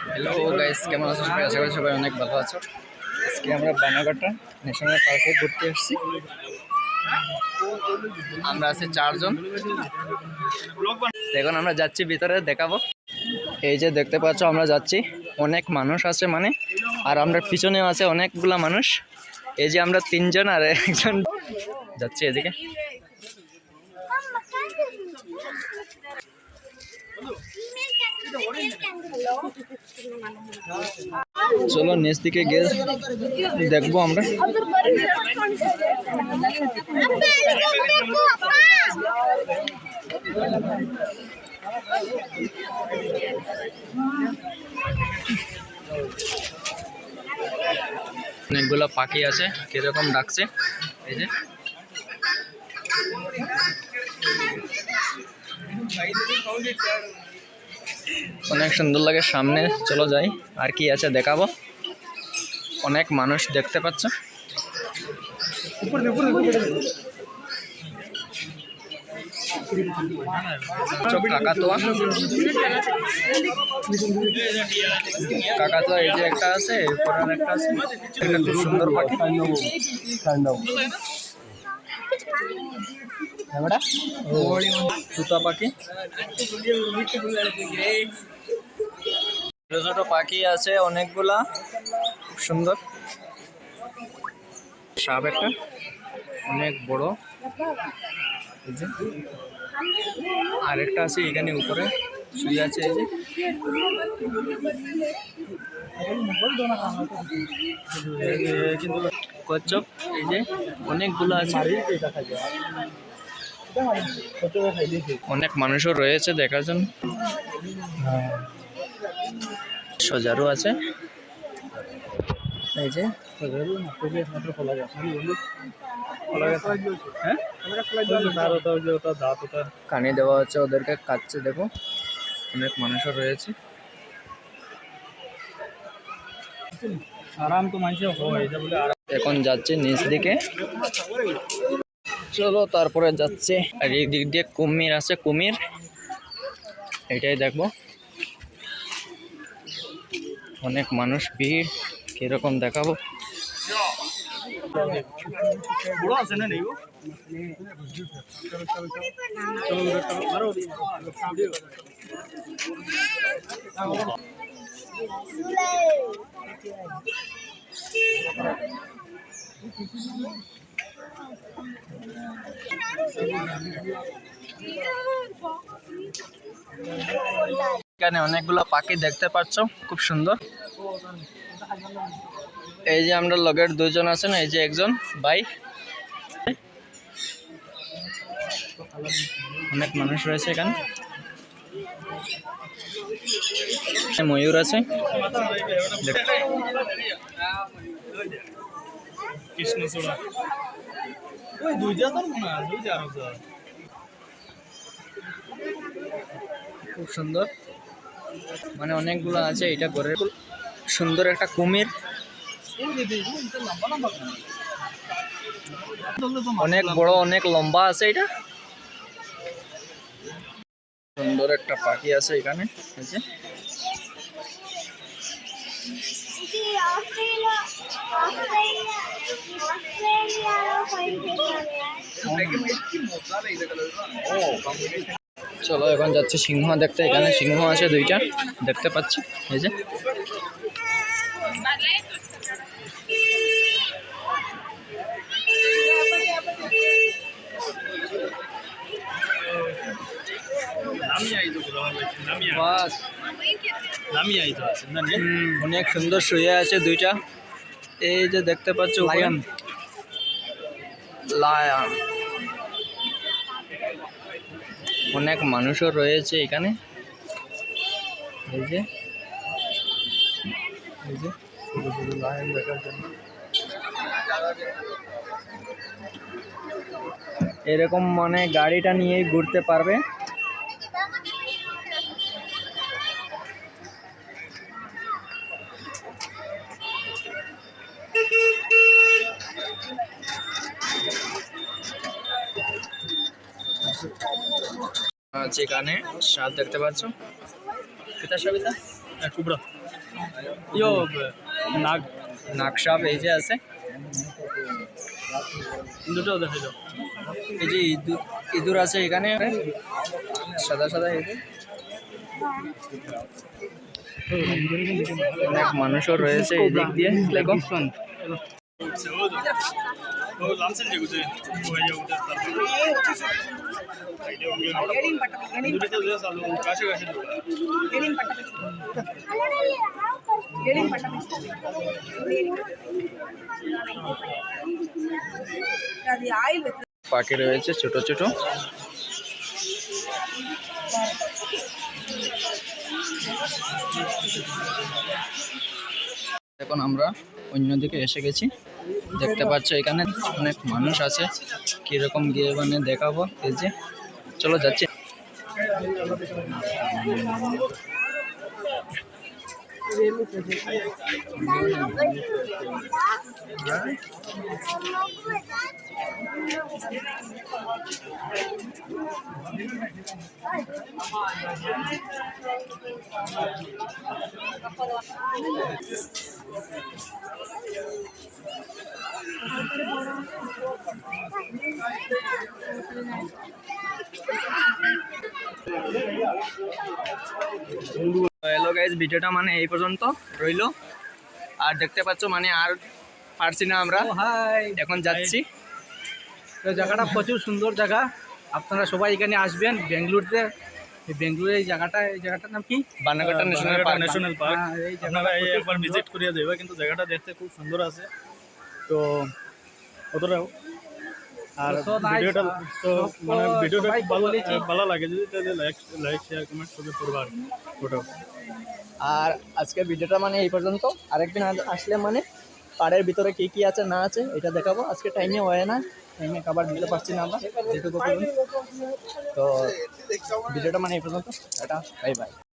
Hello guys, কেমন আছো সবাই? আশা করি সবাই অনেক ভালো আছো। আজকে আমরা বানাঘাটা ন্যাশনাল পার্কে ঘুরতে এসেছি। আমরা আছি 4 জন। এখন আমরা যাচ্ছি ভিতরে, দেখাবো। এই যে দেখতে পাচ্ছ আমরা যাচ্ছি, অনেক মানুষ আছে মানে, আর আমরা পিছনেও আছে অনেকগুলা মানুষ। এই যে আমরা 3 জন আর একজন যাচ্ছি এদিকে। চলো নিচ দিকে গিয়ে দেখবো আমরা। অনেকগুলো পাখি আছে, কিরকম ডাকছে। এই যে অনেক সুন্দর লাগে। সামনে চলো যাই, আর কি আছে দেখাবো। অনেক মানুষ দেখতে পাচ্ছ। কাকাতুয়া, কাকাতুয়া এই যে একটা আছে, এরপরে একটা আছে। একটা খুব সুন্দর পাখি, তুতা পাখি। ছোট ছোট পাখি আছে অনেকগুলা, খুব সুন্দর। সাপ একটা অনেক বড়, আরেকটা আছে এখানে উপরে শুয়ে আছে। এই যে কচ্ছপ, এই যে অনেকগুলো আছে। অনেক মানুষও রয়েছে দেখার জন্য। সজারু আছে, এই যে কানে দেওয়া হচ্ছে ওদেরকে, কাটছে। দেখো অনেক মানুষও রয়েছে। এখন যাচ্ছে নিচ দিকে, চলো তারপরে যাচ্ছে। আর এই দিক দিয়ে কুমির আছে, কুমির এটাই দেখবো। অনেক মানুষ, ভিড় কিরকম দেখাবো। এখানে অনেকগুলো পাখি দেখতে পাচ্ছ, খুব সুন্দর। এই যে আমরা লগের 2 জন আছেন, এই যে একজন ভাই। অনেক মানুষ রয়েছে এখানে। ময়ূর আছে, খুব সুন্দর। মানে অনেকগুলো আছে। এটা ঘরের সুন্দর একটা কুমির, অনেক বড়, অনেক লম্বা আছে। এটা সুন্দর একটা পাখি আছে এখানে। চলো এখন যাচ্ছি সিংহ দেখতে। এখানে সিংহ আছে 2টা, দেখতে পাচ্ছি। এই যে অনেক সুন্দর শুয়ে আছে 2টা। এই যে দেখতে পাচ্ছ, লায়ন, লায়ন। অনেক মানুষও রয়েছে এখানে। এই যে লায়ন দেখার জন্য এরকম মানে গাড়িটা নিয়েই ঘুরতে পারবে। যেখানে সাপ দেখতে পাচ্ছ, সবিতা কুবরা ইয়ো নাগ নাকসাপ এই যে আছে, দুটো দেখাই দাও। এই যে ইঁদুর আছে এখানে, সাদা সাদা ইঁদুর। অনেক মানুষও রয়েছে এই দিক দিয়ে, দেখো। পাখি রয়েছে ছোট ছোট। এখন আমরা অন্যদিকে এসে গেছি, দেখতে পাচ্ছ এখানে অনেক মানুষ আছে। কিরকম গিয়ে মানে দেখাবো, এই যে চলো যাচ্ছি। হ্যালো গাইজ, ভিডিওটা মানে এই পর্যন্ত রইলো। আর দেখতে পাচ্ছ মানে আর পারছি না আমরা, হাই, এখন যাচ্ছি। তো জায়গাটা প্রচুর সুন্দর জায়গা, আপনারা সবাই এখানে আসবেন বেঙ্গালুরুতে। বেঙ্গালুরু এই জায়গাটার নাম কি? বানাঘাটা ন্যাশনাল পার্ক। National park. আপনারা একবার ভিজিট করিয়ে দেবে, কিন্তু জায়গাটা দেখতে খুব সুন্দর আছে। তো অতটাও আর ভিডিওটা তো মানে ভিডিওটা ভালো লাগে যদি, তাহলে লাইক শেয়ার কমেন্ট সবই করবা ওটাও। আর আজকের ভিডিওটা মানে এই পর্যন্ত। আরেকদিন আসলে মানে পাড়ের ভিতরে কি কি আছে না আছে এটা দেখাবো। আজকে টাইমে হয় না, টাইমে খাবার দিতে পারছি না আমরা যেটুকু। তো ভিডিওটা মানে এই পর্যন্ত, এটা বাই বাই।